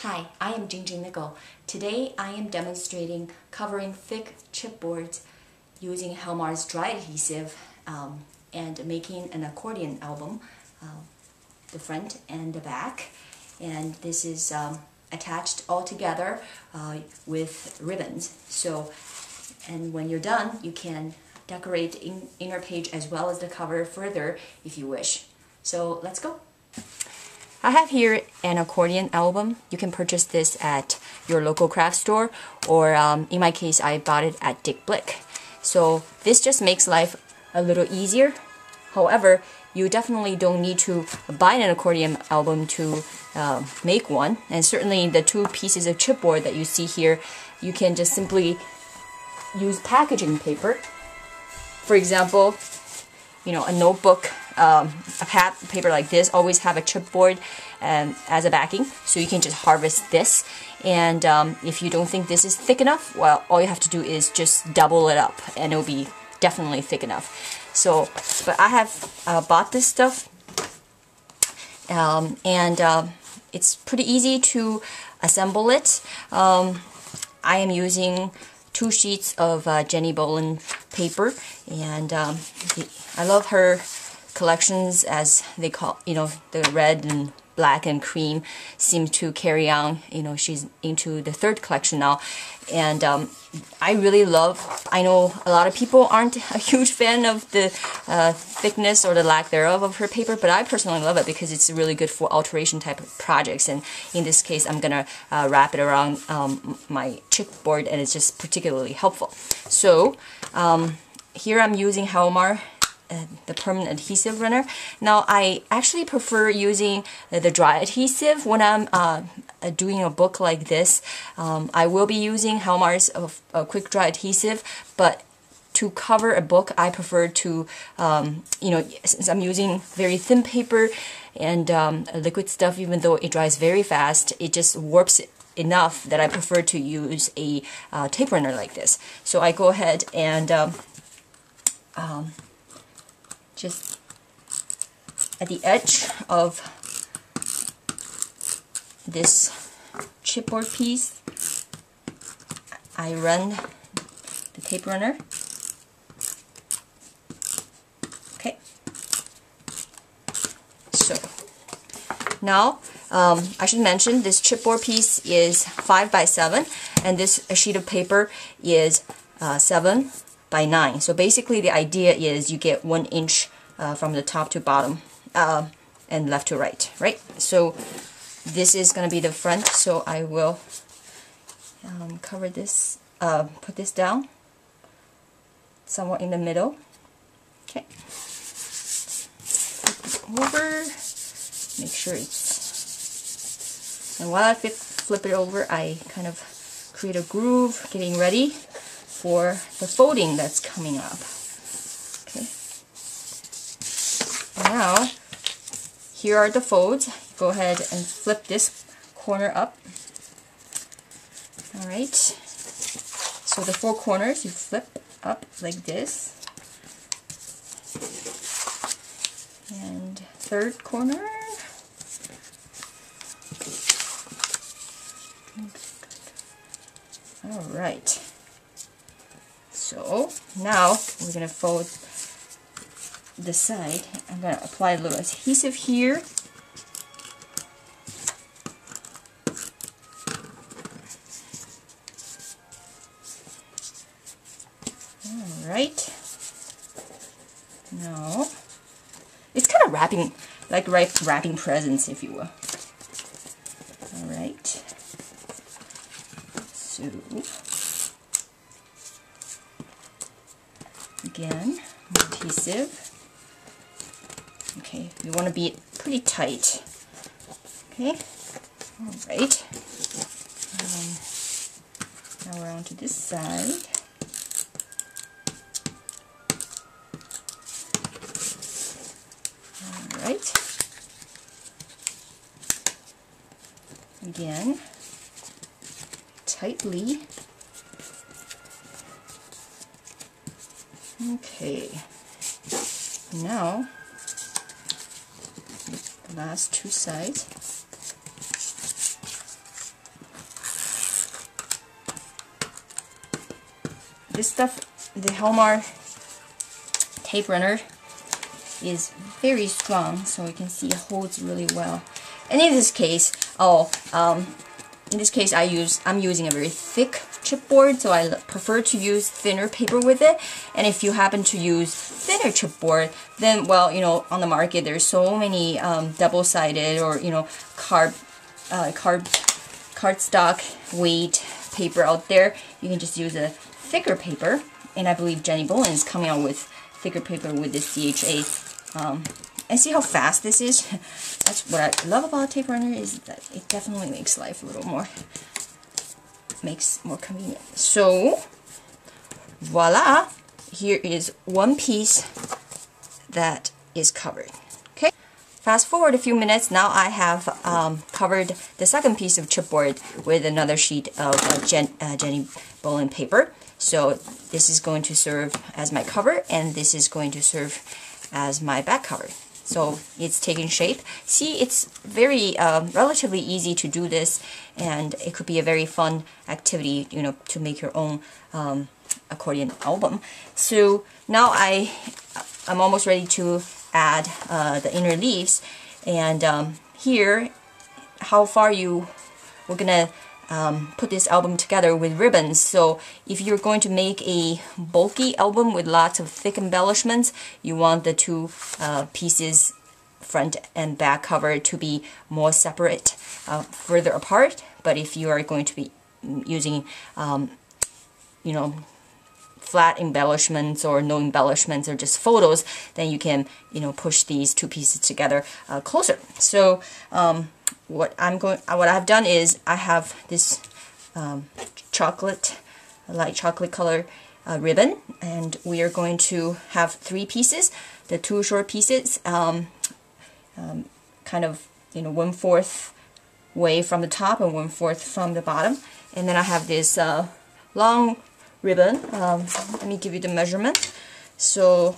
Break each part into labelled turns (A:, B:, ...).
A: Hi, I am Jenni Bowlin. Today I am demonstrating covering thick chipboards using Helmar's dry adhesive and making an accordion album, the front and the back. And this is attached all together with ribbons. And when you're done, you can decorate the inner page as well as the cover further if you wish. So let's go. I have here an accordion album. You can purchase this at your local craft store, or in my case, I bought it at Dick Blick. So this just makes life a little easier. However, you definitely don't need to buy an accordion album to make one. And certainly the two pieces of chipboard that you see here, you can just simply use packaging paper. For example, a notebook, a paper like this always have a chipboard as a backing, so you can just harvest this. And if you don't think this is thick enough, well, all you have to do is just double it up and it'll be definitely thick enough. So, but I have bought this stuff and it's pretty easy to assemble it. I am using 2 sheets of Jenni Bowlin paper, and I love her collections, as they call, the red and black and cream seem to carry on. She's into the 3rd collection now, and I really love, I know a lot of people aren't a huge fan of the thickness or the lack thereof of her paper, but I personally love it because it's really good for alteration type of projects. And in this case, I'm gonna wrap it around my chipboard, and it's just particularly helpful. So here I'm using Helmar, the permanent adhesive runner. Now I actually prefer using the dry adhesive when I'm doing a book like this. I will be using Helmar's quick dry adhesive, but to cover a book I prefer to, since I'm using very thin paper and liquid stuff, even though it dries very fast, it just warps enough that I prefer to use a tape runner like this. So I go ahead and just at the edge of this chipboard piece, I run the tape runner. Okay. So now I should mention this chipboard piece is 5 by 7, and this sheet of paper is 7 by 9. So basically the idea is you get 1 inch from the top to bottom and left to right, right? So this is going to be the front, so I will cover this, put this down somewhere in the middle. Okay. Flip it over, make sure it's, and while I flip it over, I kind of create a groove, getting ready for the folding that's coming up. Okay. Now, here are the folds. Go ahead and flip this corner up. Alright. So the 4 corners you flip up like this. And 3rd corner. Alright. So now we're going to fold the side. I'm going to apply a little adhesive here. Alright. Now, it's kind of wrapping, like wrapping presents, if you will. Alright. So again, adhesive. Okay, we want to be pretty tight. Okay, all right. Now we're on to this side. All right. Again, tightly. Okay, now the last 2 sides. this stuff, the Helmar tape runner is very strong, so you can see it holds really well. And in this case, I'm using a very thick chipboard, so I prefer to use thinner paper with it. And if you happen to use thinner chipboard, then, well, you know, on the market there's so many double-sided or, you know, cardstock weight paper out there. You can just use a thicker paper, and I believe Jenni Bowlin is coming out with thicker paper with this CHA. And see how fast this is? That's what I love about a tape runner, is that it definitely makes life a little more, more convenient. So, voila! Here is one piece that is covered. Okay. Fast forward a few minutes. Now I have covered the second piece of chipboard with another sheet of Jenni Bowlin paper. So this is going to serve as my cover, and this is going to serve as my back cover. So it's taking shape. See, it's very relatively easy to do this, and it could be a very fun activity, you know, to make your own accordion album. So now I'm almost ready to add the inner leaves, and here, how far we're gonna put this album together with ribbons. So if you're going to make a bulky album with lots of thick embellishments, you want the two pieces, front and back cover, to be more separate, further apart. But if you are going to be using, you know, flat embellishments or no embellishments or just photos, then you can, you know, push these two pieces together closer. So what I've done is I have this light chocolate color ribbon, and we are going to have 3 pieces. The 2 short pieces, kind of, you know, 1/4 way from the top and 1/4 from the bottom. And then I have this long ribbon. Let me give you the measurement. So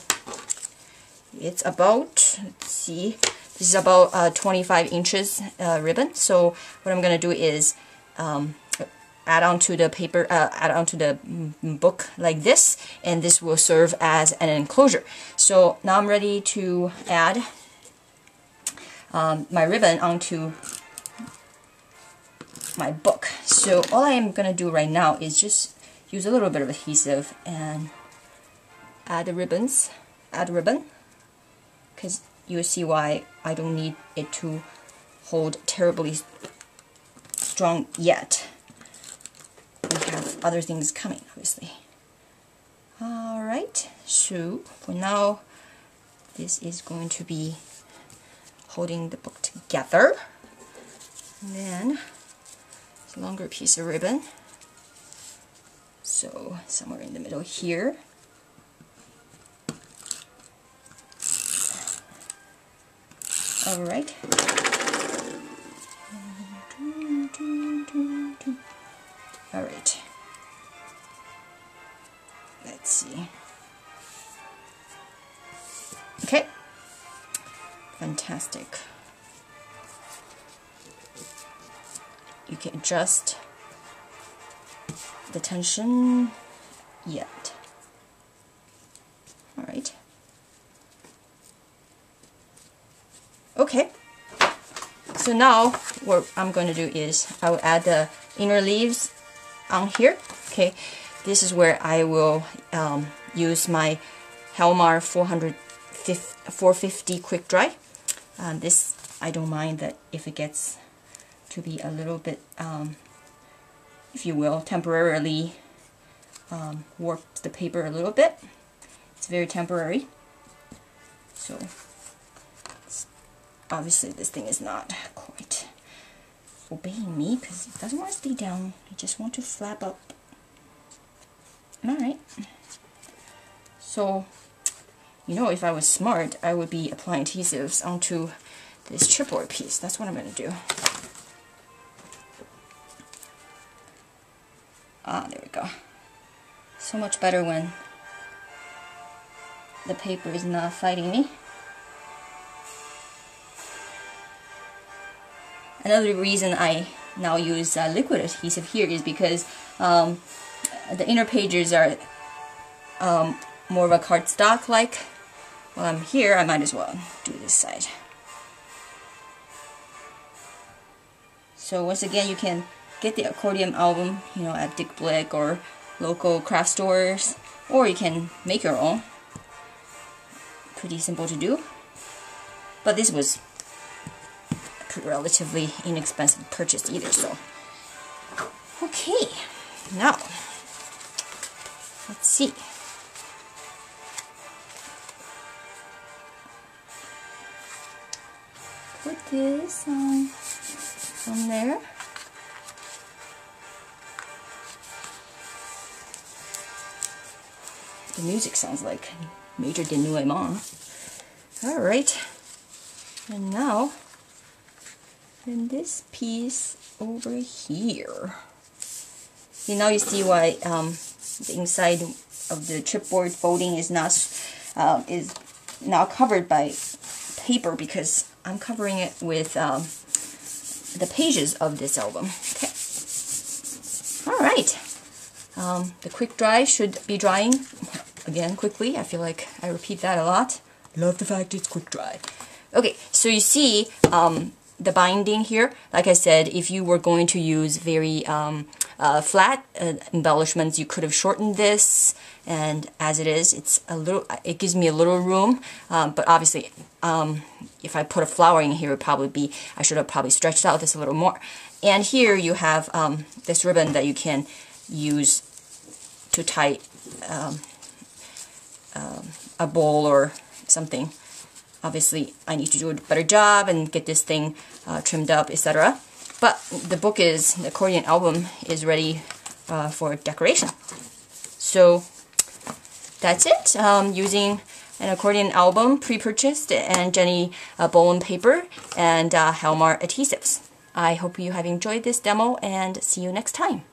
A: it's about, let's see, this is about 25 inches ribbon. So what I'm going to do is add onto the paper, add onto the book like this, and this will serve as an enclosure. So now I'm ready to add my ribbon onto my book. So all I am going to do right now is just use a little bit of adhesive and add the ribbon, because you'll see why I don't need it to hold terribly strong yet. We have other things coming, obviously. Alright, so for now, this is going to be holding the book together. And then, it's a longer piece of ribbon. So, somewhere in the middle here. Alright. Alright. Let's see. Okay. Fantastic. You can adjust the tension yet. Alright. Okay. So now what I'm going to do is I will add the inner leaves on here. Okay. This is where I will use my Helmar 450 quick dry. This, I don't mind that if it gets to be a little bit, if you will, temporarily warp the paper a little bit. It's very temporary. So obviously this thing is not quite obeying me because it doesn't want to stay down. It just wants to flap up. Alright. So, you know, if I was smart, I would be applying adhesives onto this chipboard piece. That's what I'm going to do. There we go. So much better when the paper is not fighting me. Another reason I now use liquid adhesive here is because the inner pages are more of a cardstock like. While I'm here, I might as well do this side. So once again, you can get the accordion album, you know, at Dick Blick or local craft stores, or you can make your own. Pretty simple to do. But this was a relatively inexpensive purchase either, so. Okay, now, let's see. Put this on there. The music sounds like Major Denouement. Alright, and now, in this piece over here. See, now you see why the inside of the chipboard folding is now covered by paper, because I'm covering it with the pages of this album. Okay. Alright. The quick dry should be drying again quickly. I feel like I repeat that a lot. Love the fact it's quick dry. Okay, so you see the binding here. Like I said, if you were going to use very flat embellishments, you could have shortened this, and as it is, it gives me a little room, but obviously if I put a flower in here, I should have probably stretched out this a little more. And here you have this ribbon that you can use to tie a bowl or something. Obviously, I need to do a better job and get this thing trimmed up, etc. But the accordion album is ready for decoration. So that's it. Using an accordion album pre-purchased and Jenni Bowlin paper and Helmar adhesives. I hope you have enjoyed this demo and see you next time.